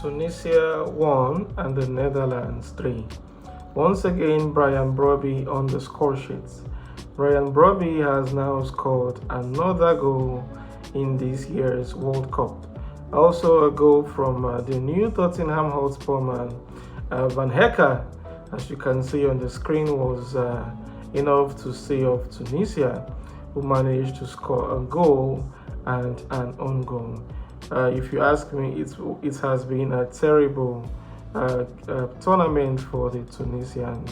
Tunisia 1 and the Netherlands 3. Once again, Brian Brobbey on the score sheet. Brian Brobbey has now scored another goal in this year's World Cup. Also a goal from the new Tottenham Hotspur man, Van Hecke, as you can see on the screen, was enough to see off Tunisia, who managed to score a goal and an own goal. If you ask me, it has been a terrible tournament for the Tunisian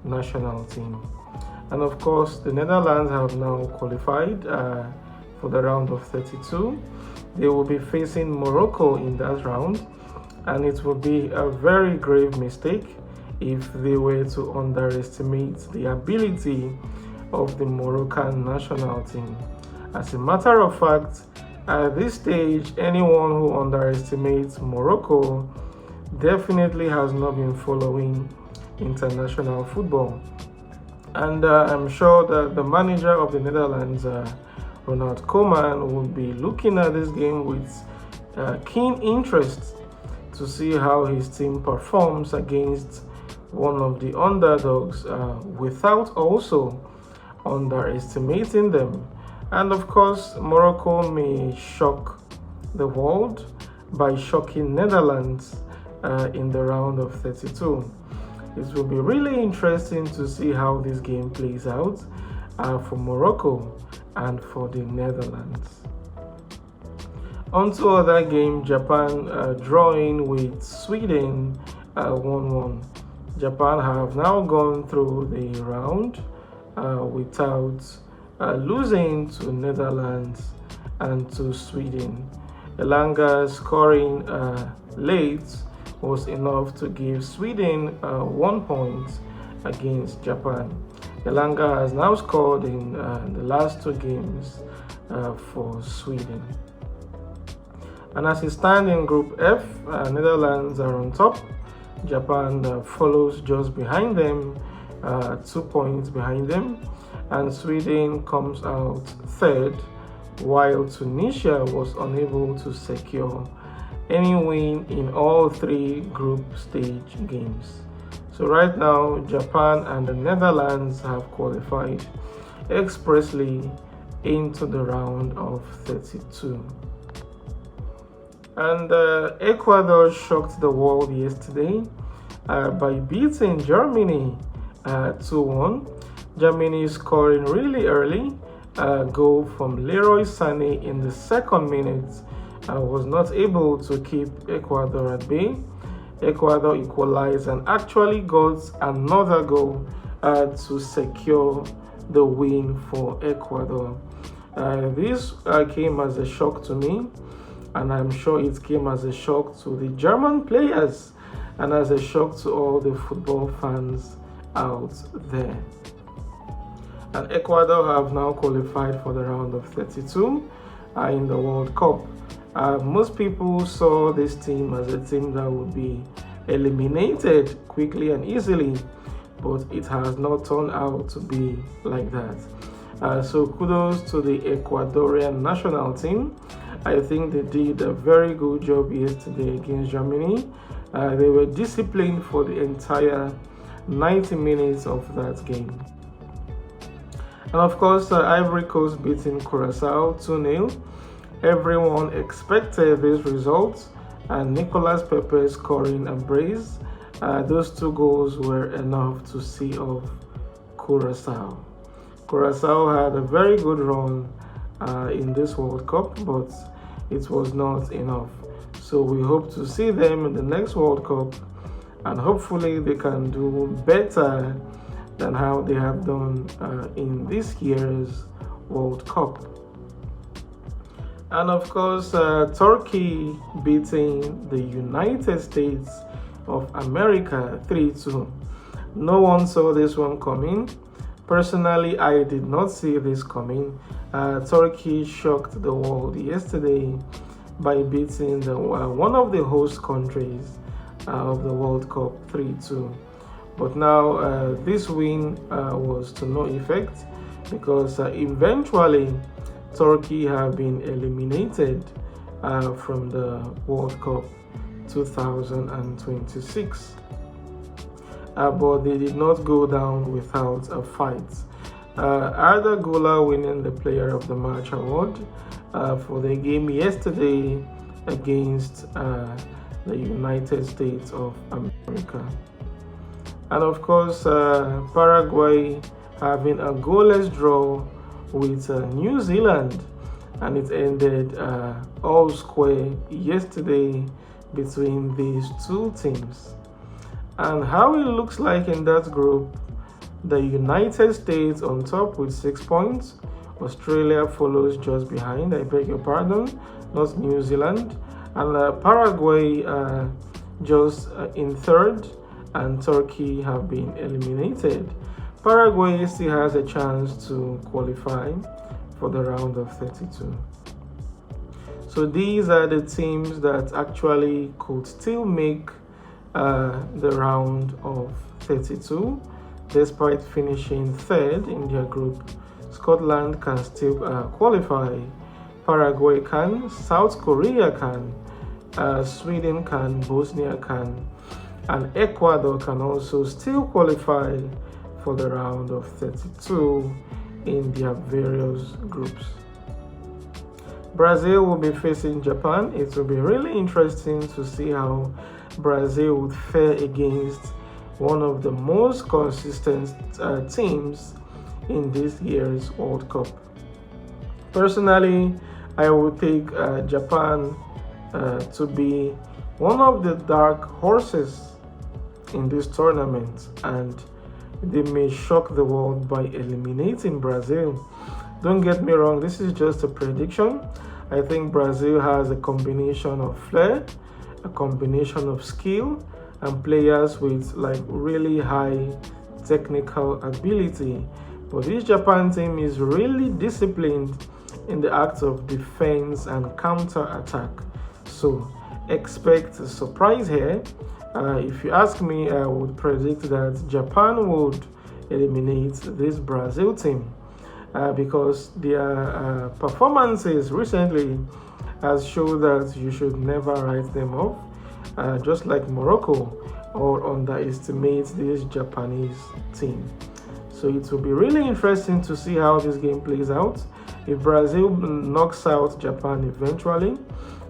national team. And of course, the Netherlands have now qualified for the round of 32. They will be facing Morocco in that round, and it will be a very grave mistake if they were to underestimate the ability of the Moroccan national team. As a matter of fact, at this stage, anyone who underestimates Morocco definitely has not been following international football. And I'm sure that the manager of the Netherlands, Ronald Koeman, will be looking at this game with keen interest to see how his team performs against one of the underdogs without also underestimating them. And of course, Morocco may shock the world by shocking Netherlands in the round of 32. It will be really interesting to see how this game plays out for Morocco and for the Netherlands. On to other game, Japan drawing with Sweden 1-1. Japan have now gone through the round without losing to Netherlands and to Sweden. Elanga scoring late was enough to give Sweden 1 point against Japan. Elanga has now scored in the last 2 games for Sweden. And as it stands in Group F, Netherlands are on top. Japan follows just behind them, 2 points behind them, and Sweden comes out third, while Tunisia was unable to secure any win in all 3 group stage games. So right now, Japan and the Netherlands have qualified expressly into the round of 32. And Ecuador shocked the world yesterday by beating Germany 2-1. Germany scoring really early, goal from Leroy Sané in the 2nd minute was not able to keep Ecuador at bay. Ecuador equalized and actually got another goal to secure the win for Ecuador. This came as a shock to me, and I'm sure it came as a shock to the German players and as a shock to all the football fans out there. And Ecuador have now qualified for the round of 32 in the World Cup. Most people saw this team as a team that would be eliminated quickly and easily, but it has not turned out to be like that. So kudos to the Ecuadorian national team. I think they did a very good job yesterday against Germany. They were disciplined for the entire 90 minutes of that game. And of course, Ivory Coast beating Curacao 2-0. Everyone expected this result, and Nicolas Pepe scoring a brace. Those 2 goals were enough to see off Curacao. Curacao had a very good run in this World Cup, but it was not enough. So we hope to see them in the next World Cup, and hopefully they can do better than how they have done in this year's World Cup. And of course, Turkey beating the United States of America 3-2. No one saw this one coming. Personally, I did not see this coming. Turkey shocked the world yesterday by beating one of the host countries of the World Cup 3-2. But now this win was to no effect because eventually Turkey have been eliminated from the World Cup 2026. But they did not go down without a fight. Arda Güler winning the Player of the Match award for the game yesterday against the United States of America. And of course, Paraguay having a goalless draw with New Zealand, and it ended all square yesterday between these two teams. And how it looks like in that group: the United States on top with 6 points. Australia follows just behind, I beg your pardon, not New Zealand. And Paraguay just in third, and Turkey have been eliminated. Paraguay still has a chance to qualify for the round of 32. So these are the teams that actually could still make the round of 32 despite finishing third in their group. Scotland can still qualify, Paraguay can, South Korea can, Sweden can, Bosnia can, and Ecuador can also still qualify for the round of 32 in their various groups. Brazil will be facing Japan. It will be really interesting to see how Brazil would fare against one of the most consistent teams in this year's World Cup. Personally, I would take Japan to be one of the dark horses in this tournament, and they may shock the world by eliminating Brazil. Don't get me wrong, this is just a prediction. I think Brazil has a combination of flair, a combination of skill, and players with like really high technical ability. But this Japan team is really disciplined in the act of defense and counter attack. So expect a surprise here. If you ask me, I would predict that Japan would eliminate this Brazil team because their performances recently has shown that you should never write them off, just like Morocco, or underestimate this Japanese team. So it will be really interesting to see how this game plays out. If Brazil knocks out Japan eventually,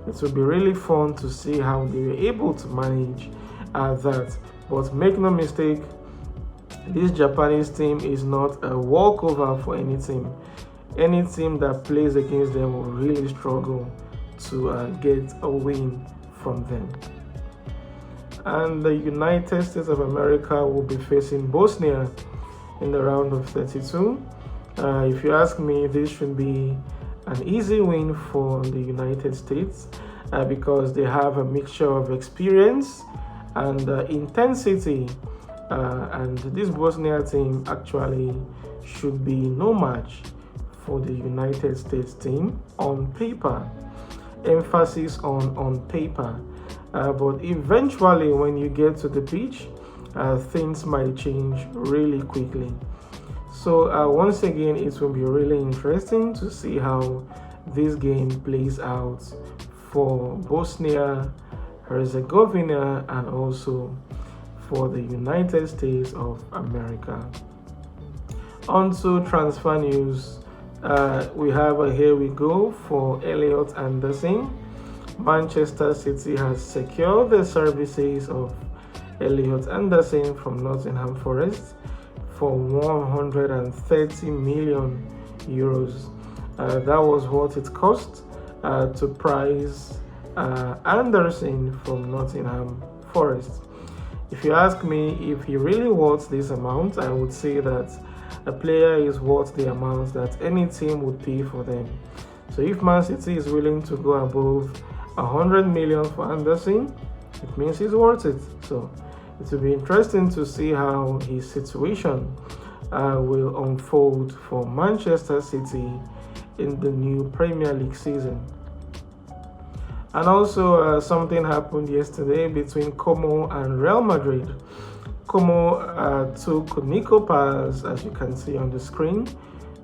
it will be really fun to see how they were able to manage that. But make no mistake, this Japanese team is not a walkover for any team. Any team that plays against them will really struggle to get a win from them. And the United States of America will be facing Bosnia in the round of 32. If you ask me, this should be an easy win for the United States because they have a mixture of experience and intensity, and this Bosnia team actually should be no match for the United States team on paper. Emphasis on paper, but eventually when you get to the pitch, things might change really quickly. So once again, it will be really interesting to see how this game plays out for Bosnia Herzegovina and also for the United States of America. On to transfer news. We have a here we go for Elliot Anderson. Manchester City has secured the services of Elliot Anderson from Nottingham Forest for 130 million euros. That was what it cost to price Anderson from Nottingham Forest. If you ask me if he really worth this amount, I would say that a player is worth the amount that any team would pay for them. So if Man City is willing to go above 100 million for Anderson, it means he's worth it. So it will be interesting to see how his situation will unfold for Manchester City in the new Premier League season. And also something happened yesterday between Como and Real Madrid. Como took Nico Paz, as you can see on the screen,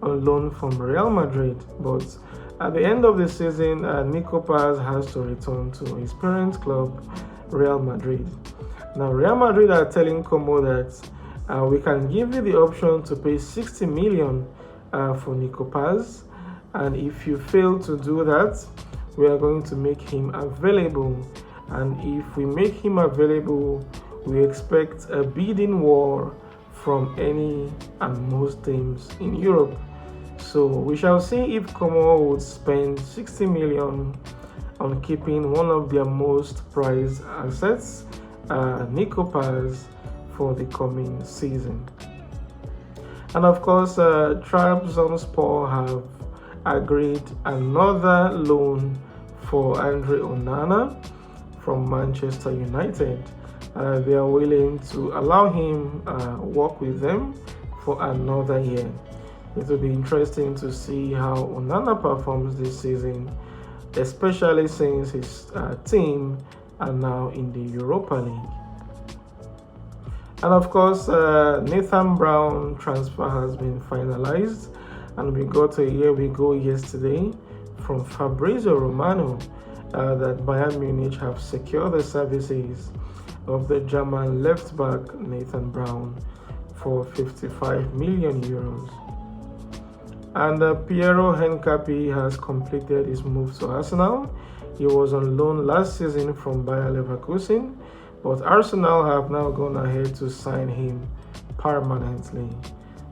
on loan from Real Madrid. But at the end of the season, Nico Paz has to return to his parent club, Real Madrid. Now, Real Madrid are telling Como that we can give you the option to pay 60 million for Nico Paz, and if you fail to do that, we are going to make him available. And if we make him available, we expect a bidding war from any and most teams in Europe. So we shall see if Como would spend 60 million on keeping one of their most prized assets, Nico Paz, for the coming season. And of course, Trabzonspor have agreed another loan for Andre Onana from Manchester United. They are willing to allow him work with them for another year. It will be interesting to see how Onana performs this season, especially since his team are now in the Europa League. And of course, Nathan Brown transfer has been finalized, and we got a "here we go" yesterday from Fabrizio Romano that Bayern Munich have secured the services of the German left back Nathan Brown for 55 million euros. And Piero Henkapi has completed his move to Arsenal. He was on loan last season from Bayer Leverkusen, but Arsenal have now gone ahead to sign him permanently.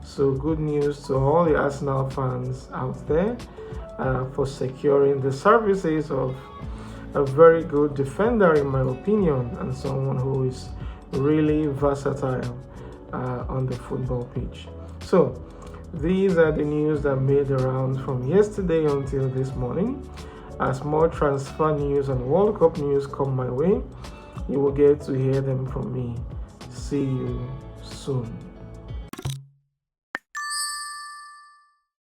So good news to all the Arsenal fans out there for securing the services of a very good defender, in my opinion, and someone who is really versatile on the football pitch. So these are the news that made the rounds from yesterday until this morning. As more transfer news and World Cup news come my way, you will get to hear them from me. See you soon.